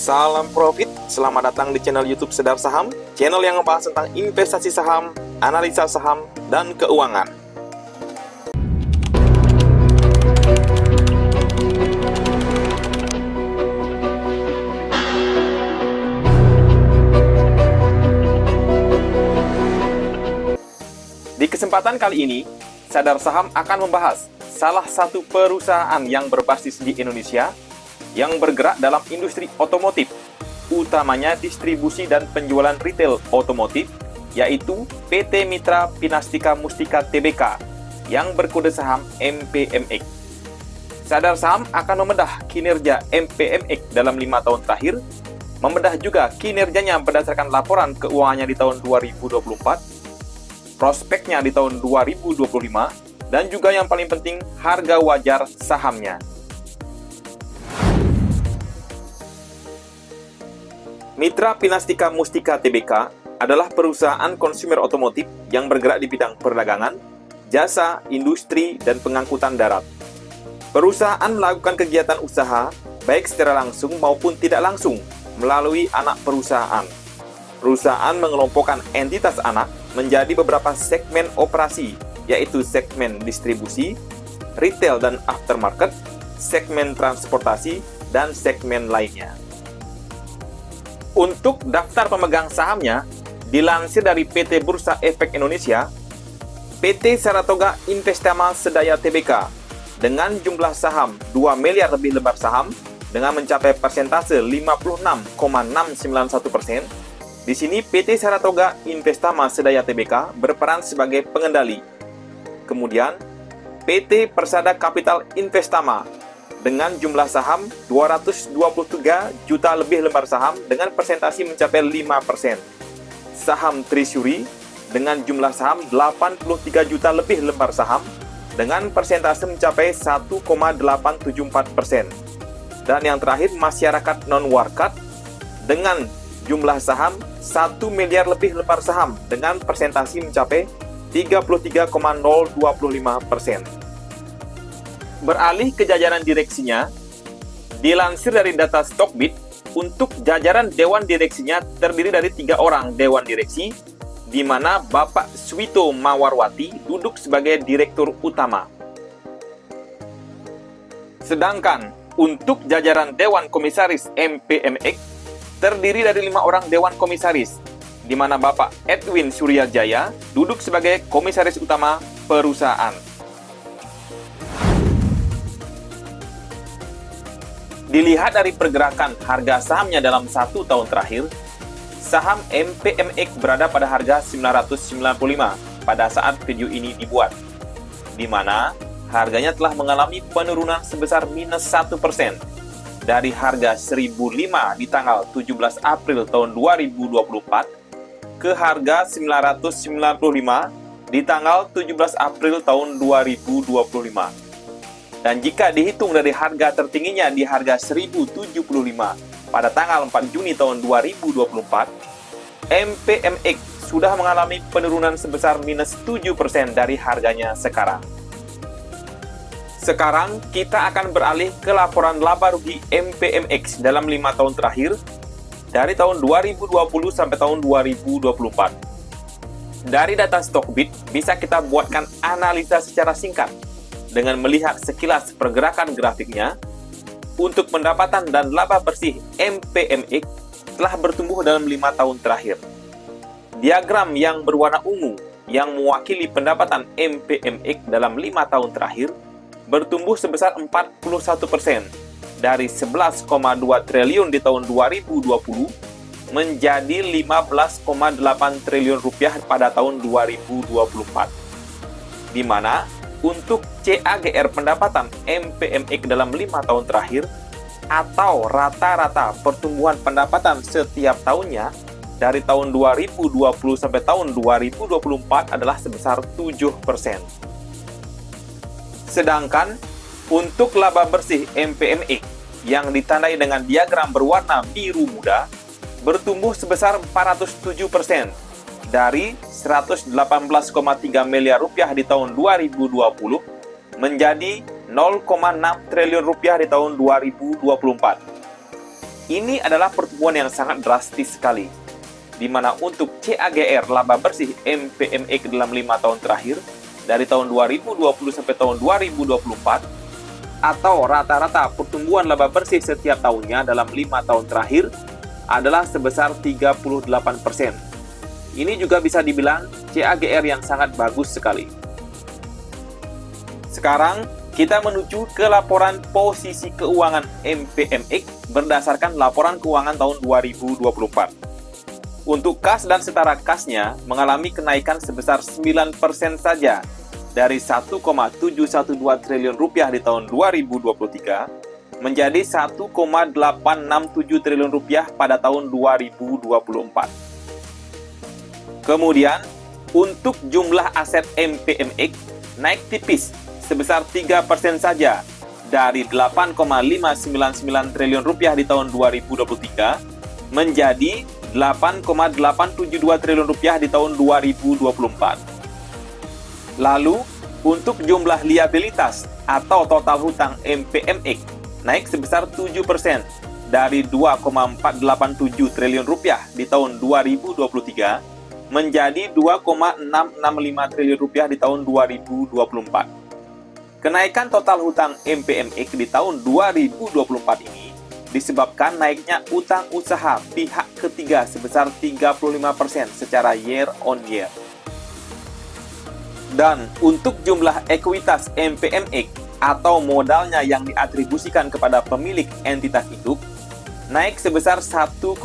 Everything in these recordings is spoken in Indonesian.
Salam profit, selamat datang di channel YouTube Sedar Saham, channel yang membahas tentang investasi saham, analisa saham, dan keuangan. Di kesempatan kali ini, Sadar Saham akan membahas salah satu perusahaan yang berbasis di Indonesia yang bergerak dalam industri otomotif, utamanya distribusi dan penjualan retail otomotif, yaitu PT Mitra Pinastika Mustika Tbk yang berkode saham MPMX. Sadar Saham akan membedah kinerja MPMX dalam 5 tahun terakhir, membedah juga kinerjanya berdasarkan laporan keuangannya di tahun 2024, prospeknya di tahun 2025, dan juga yang paling penting, harga wajar sahamnya. Mitra Pinastika Mustika Tbk adalah perusahaan konsumer otomotif yang bergerak di bidang perdagangan, jasa, industri, dan pengangkutan darat. Perusahaan melakukan kegiatan usaha baik secara langsung maupun tidak langsung melalui anak perusahaan. Perusahaan mengelompokkan entitas anak menjadi beberapa segmen operasi, yaitu segmen distribusi, retail dan aftermarket, segmen transportasi, dan segmen lainnya. Untuk daftar pemegang sahamnya, dilansir dari PT Bursa Efek Indonesia, PT Saratoga Investama Sedaya Tbk dengan jumlah saham 2 miliar lebih lembar saham dengan mencapai persentase 56,691%. Di sini PT Saratoga Investama Sedaya Tbk berperan sebagai pengendali. Kemudian, PT Persada Capital Investama dengan jumlah saham 223 juta lebih lembar saham dengan persentasi mencapai 5%. Saham Treasury dengan jumlah saham 83 juta lebih lembar saham dengan persentase mencapai 1,874%. Dan yang terakhir, masyarakat non-warkat dengan jumlah saham 1 miliar lebih lembar saham dengan persentasi mencapai 33,025%. Beralih ke jajaran direksinya, dilansir dari data Stockbit, untuk jajaran dewan direksinya terdiri dari 3 orang dewan direksi, di mana Bapak Swito Mawarwati duduk sebagai direktur utama. Sedangkan untuk jajaran dewan komisaris MPMX terdiri dari 5 orang dewan komisaris, di mana Bapak Edwin Suryajaya duduk sebagai komisaris utama perusahaan. Dilihat dari pergerakan harga sahamnya dalam 1 tahun terakhir, saham MPMX berada pada harga 995 pada saat video ini dibuat, di mana harganya telah mengalami penurunan sebesar minus 1% dari harga 1005 di tanggal 17 April tahun 2024 ke harga 995 di tanggal 17 April tahun 2025. Dan jika dihitung dari harga tertingginya di harga 1075 pada tanggal 4 Juni tahun 2024, MPMX sudah mengalami penurunan sebesar minus 7% dari harganya sekarang. Sekarang kita akan beralih ke laporan laba rugi MPMX dalam 5 tahun terakhir dari tahun 2020 sampai tahun 2024. Dari data Stockbit bisa kita buatkan analisa secara singkat dengan melihat sekilas pergerakan grafiknya. Untuk pendapatan dan laba bersih MPMX telah bertumbuh dalam 5 tahun terakhir. Diagram yang berwarna ungu yang mewakili pendapatan MPMX dalam 5 tahun terakhir bertumbuh sebesar 41% dari 11,2 triliun di tahun 2020 menjadi 15,8 triliun rupiah pada tahun 2024. Di mana untuk CAGR pendapatan MPMX dalam 5 tahun terakhir atau rata-rata pertumbuhan pendapatan setiap tahunnya dari tahun 2020 sampai tahun 2024 adalah sebesar 7%. Sedangkan untuk laba bersih MPMX yang ditandai dengan diagram berwarna biru muda bertumbuh sebesar 407% dari 118,3 miliar rupiah di tahun 2020 menjadi 0,6 triliun rupiah di tahun 2024. Ini adalah pertumbuhan yang sangat drastis sekali, di mana untuk CAGR laba bersih MPMX dalam 5 tahun terakhir, dari tahun 2020 sampai tahun 2024, atau rata-rata pertumbuhan laba bersih setiap tahunnya dalam 5 tahun terakhir adalah sebesar 38%. Ini juga bisa dibilang CAGR yang sangat bagus sekali. Sekarang, kita menuju ke laporan posisi keuangan MPMX berdasarkan laporan keuangan tahun 2024. Untuk kas dan setara kasnya mengalami kenaikan sebesar 9% saja dari 1,712 triliun rupiah di tahun 2023 menjadi 1,867 triliun rupiah pada tahun 2024. Kemudian, untuk jumlah aset MPMX naik tipis sebesar 3% saja dari 8,599 triliun rupiah di tahun 2023 menjadi 8,872 triliun rupiah di tahun 2024. Lalu, untuk jumlah liabilitas atau total hutang MPMX naik sebesar 7% dari 2,487 triliun rupiah di tahun 2023 menjadi 2,665 triliun rupiah di tahun 2024. Kenaikan total hutang MPMX di tahun 2024 ini disebabkan naiknya utang usaha pihak ketiga sebesar 35% secara year on year. Dan untuk jumlah ekuitas MPMX atau modalnya yang diatribusikan kepada pemilik entitas induk naik sebesar 1,5%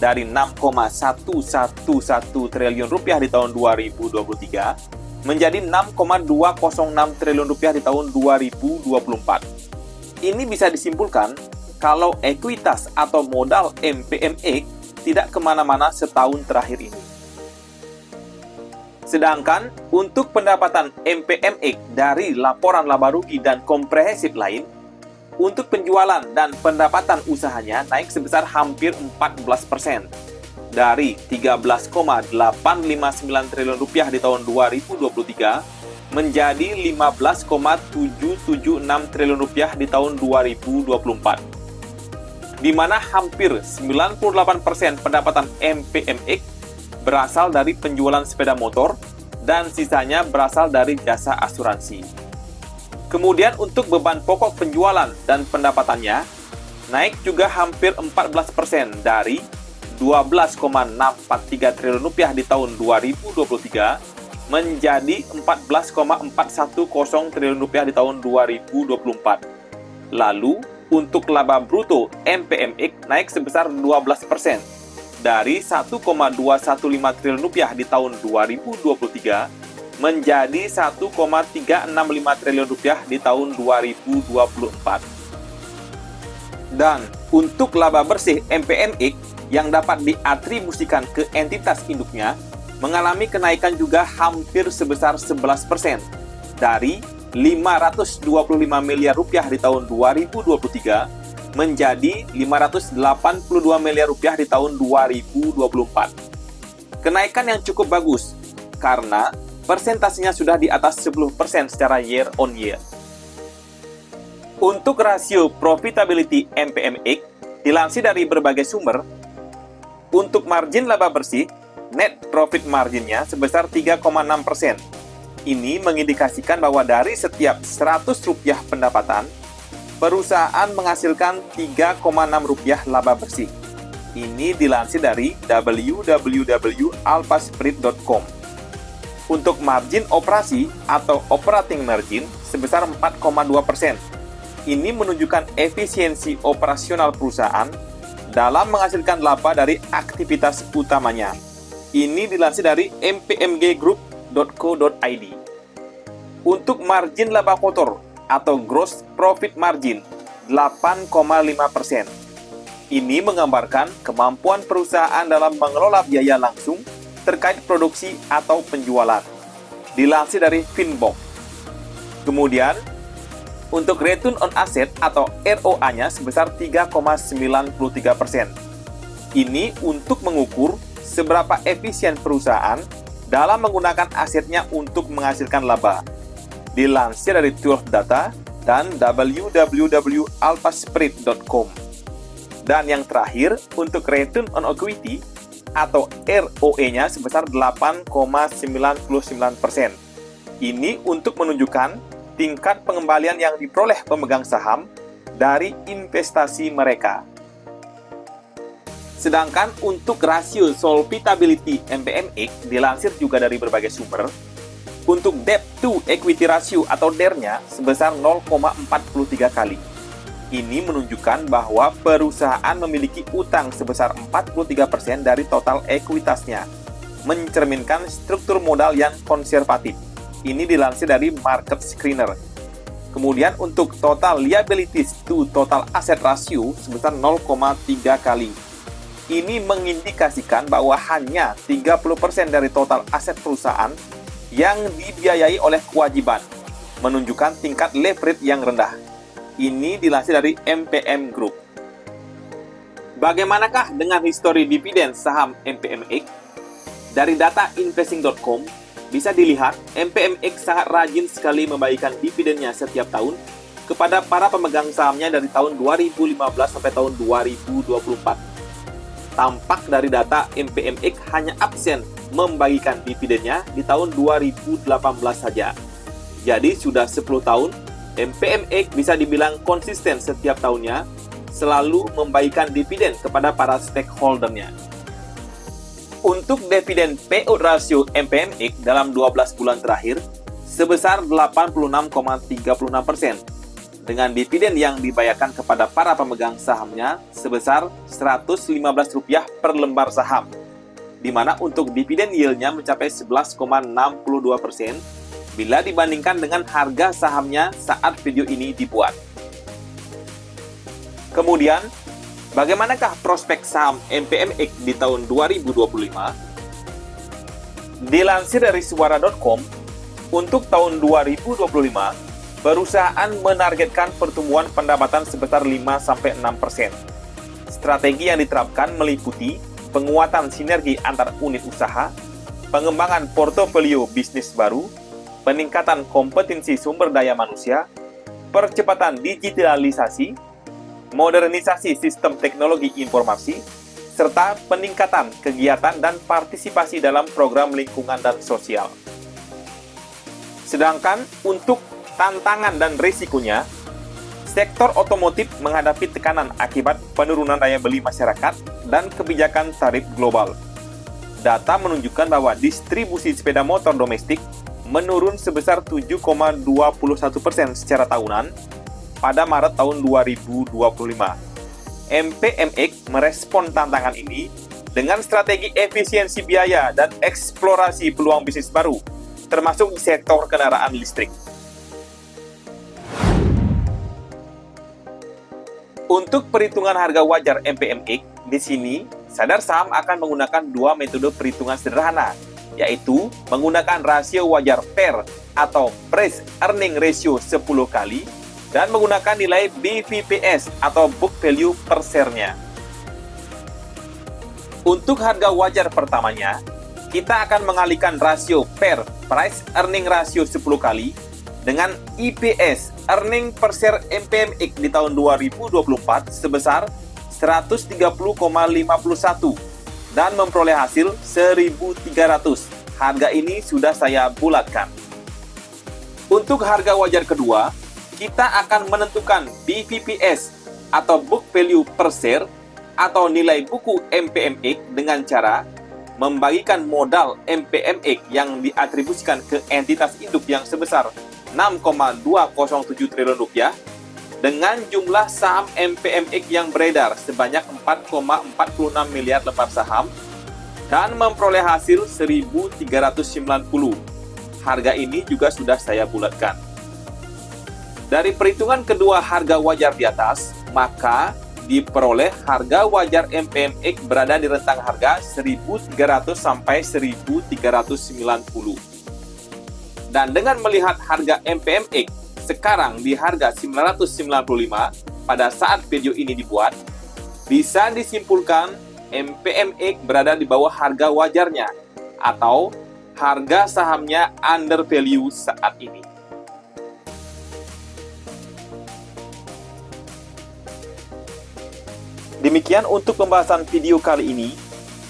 dari 6,111 triliun rupiah di tahun 2023 menjadi 6,206 triliun rupiah di tahun 2024. Ini bisa disimpulkan kalau ekuitas atau modal MPMX tidak kemana-mana setahun terakhir ini. Sedangkan untuk pendapatan MPMX dari laporan laba rugi dan komprehensif lain, untuk penjualan dan pendapatan usahanya naik sebesar hampir 14% dari 13,859 triliun rupiah di tahun 2023 menjadi 15,776 triliun rupiah di tahun 2024. Di mana hampir 98% pendapatan MPMX berasal dari penjualan sepeda motor dan sisanya berasal dari jasa asuransi. Kemudian untuk beban pokok penjualan dan pendapatannya naik juga hampir 14% dari 12,643 triliun rupiah di tahun 2023 menjadi 14,410 triliun rupiah di tahun 2024. Lalu, untuk laba bruto MPMX naik sebesar 12% dari 1,215 triliun rupiah di tahun 2023 menjadi 1,365 triliun rupiah di tahun 2024. Dan untuk laba bersih MPMX yang dapat diatribusikan ke entitas induknya mengalami kenaikan juga hampir sebesar 11% dari 525 miliar rupiah di tahun 2023 menjadi 582 miliar rupiah di tahun 2024. Kenaikan yang cukup bagus karena persentasenya sudah di atas 10% secara year on year. Untuk rasio profitability MPMX dilansir dari berbagai sumber, untuk margin laba bersih net profit marginnya sebesar 3,6%. Ini mengindikasikan bahwa dari setiap 100 rupiah pendapatan, perusahaan menghasilkan 3,6 rupiah laba bersih. Ini dilansir dari www.alphaspirit.com. Untuk margin operasi atau operating margin sebesar 4,2%. Ini menunjukkan efisiensi operasional perusahaan dalam menghasilkan laba dari aktivitas utamanya. Ini dilansir dari mpmggroup.co.id. Untuk margin laba kotor atau gross profit margin 8,5%. Ini menggambarkan kemampuan perusahaan dalam mengelola biaya langsung terkait produksi atau penjualan. Dilansir dari Finbox. Kemudian, untuk return on asset atau ROA-nya sebesar 3,93%. Ini untuk mengukur seberapa efisien perusahaan dalam menggunakan asetnya untuk menghasilkan laba. Dilansir dari Turf Data dan www.alphaspirit.com. Dan yang terakhir, untuk return on equity atau ROE-nya sebesar 8,99%. Ini untuk menunjukkan tingkat pengembalian yang diperoleh pemegang saham dari investasi mereka. Sedangkan untuk rasio solvability MPMX dilansir juga dari berbagai sumber, untuk debt to equity ratio atau DER-nya sebesar 0,43 kali. Ini menunjukkan bahwa perusahaan memiliki utang sebesar 43% dari total ekuitasnya, mencerminkan struktur modal yang konservatif. Ini dilansir dari Market Screener. Kemudian untuk total liabilities to total asset ratio sebesar 0,3 kali. Ini mengindikasikan bahwa hanya 30% dari total aset perusahaan yang dibiayai oleh kewajiban, menunjukkan tingkat leverage yang rendah. Ini dilansir dari MPM Group. Bagaimanakah dengan histori dividen saham MPMX? Dari data investing.com, bisa dilihat MPMX sangat rajin sekali membagikan dividennya setiap tahun kepada para pemegang sahamnya dari tahun 2015 sampai tahun 2024. Tampak dari data MPMX hanya absen membagikan dividennya di tahun 2018 saja. Jadi sudah 10 tahun, MPMX bisa dibilang konsisten setiap tahunnya, selalu membagikan dividen kepada para stakeholder-nya. Untuk dividen payout ratio MPMX dalam 12 bulan terakhir, sebesar 86,36%, dengan dividen yang dibayarkan kepada para pemegang sahamnya sebesar Rp115 per lembar saham, di mana untuk dividen yield-nya mencapai 11,62% bila dibandingkan dengan harga sahamnya saat video ini dibuat. Kemudian, bagaimanakah prospek saham MPMX di tahun 2025? Dilansir dari suara.com, untuk tahun 2025, perusahaan menargetkan pertumbuhan pendapatan sebesar 5-6%. Strategi yang diterapkan meliputi penguatan sinergi antar unit usaha, pengembangan portofolio bisnis baru, peningkatan kompetensi sumber daya manusia, percepatan digitalisasi, modernisasi sistem teknologi informasi, serta peningkatan kegiatan dan partisipasi dalam program lingkungan dan sosial. Sedangkan untuk tantangan dan risikonya, sektor otomotif menghadapi tekanan akibat penurunan daya beli masyarakat dan kebijakan tarif global. Data menunjukkan bahwa distribusi sepeda motor domestik menurun sebesar 7,21% secara tahunan pada Maret tahun 2025. MPMX merespon tantangan ini dengan strategi efisiensi biaya dan eksplorasi peluang bisnis baru, termasuk di sektor kendaraan listrik. Untuk perhitungan harga wajar MPMX, di sini Sadar Saham akan menggunakan dua metode perhitungan sederhana, yaitu menggunakan rasio wajar PER atau Price Earning Ratio 10 kali dan menggunakan nilai BVPS atau Book Value per share-nya. Untuk harga wajar pertamanya, kita akan mengalihkan rasio PER Price Earning Ratio 10 kali dengan EPS Earning per share MPMX di tahun 2024 sebesar 130,51 dan memperoleh hasil 1.300. Harga ini sudah saya bulatkan. Untuk harga wajar kedua, kita akan menentukan BVPS atau Book Value per share atau nilai buku MPMX dengan cara membagikan modal MPMX yang diatribusikan ke entitas induk yang sebesar 6,207 triliun rupiah dengan jumlah saham MPMX yang beredar sebanyak 4,46 miliar lembar saham dan memperoleh hasil 1.390. Harga ini juga sudah saya bulatkan. Dari perhitungan kedua harga wajar di atas, maka diperoleh harga wajar MPMX berada di rentang harga 1.300 sampai 1.390. Dan dengan melihat harga MPMX sekarang di harga 995 pada saat video ini dibuat, bisa disimpulkan MPMX berada di bawah harga wajarnya atau harga sahamnya under value saat ini. Demikian untuk pembahasan video kali ini.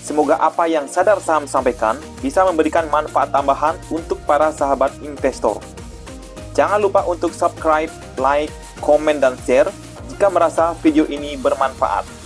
Semoga apa yang Sadar Saham sampaikan bisa memberikan manfaat tambahan untuk para sahabat investor. Jangan lupa untuk subscribe, like, komen, dan share jika merasa video ini bermanfaat.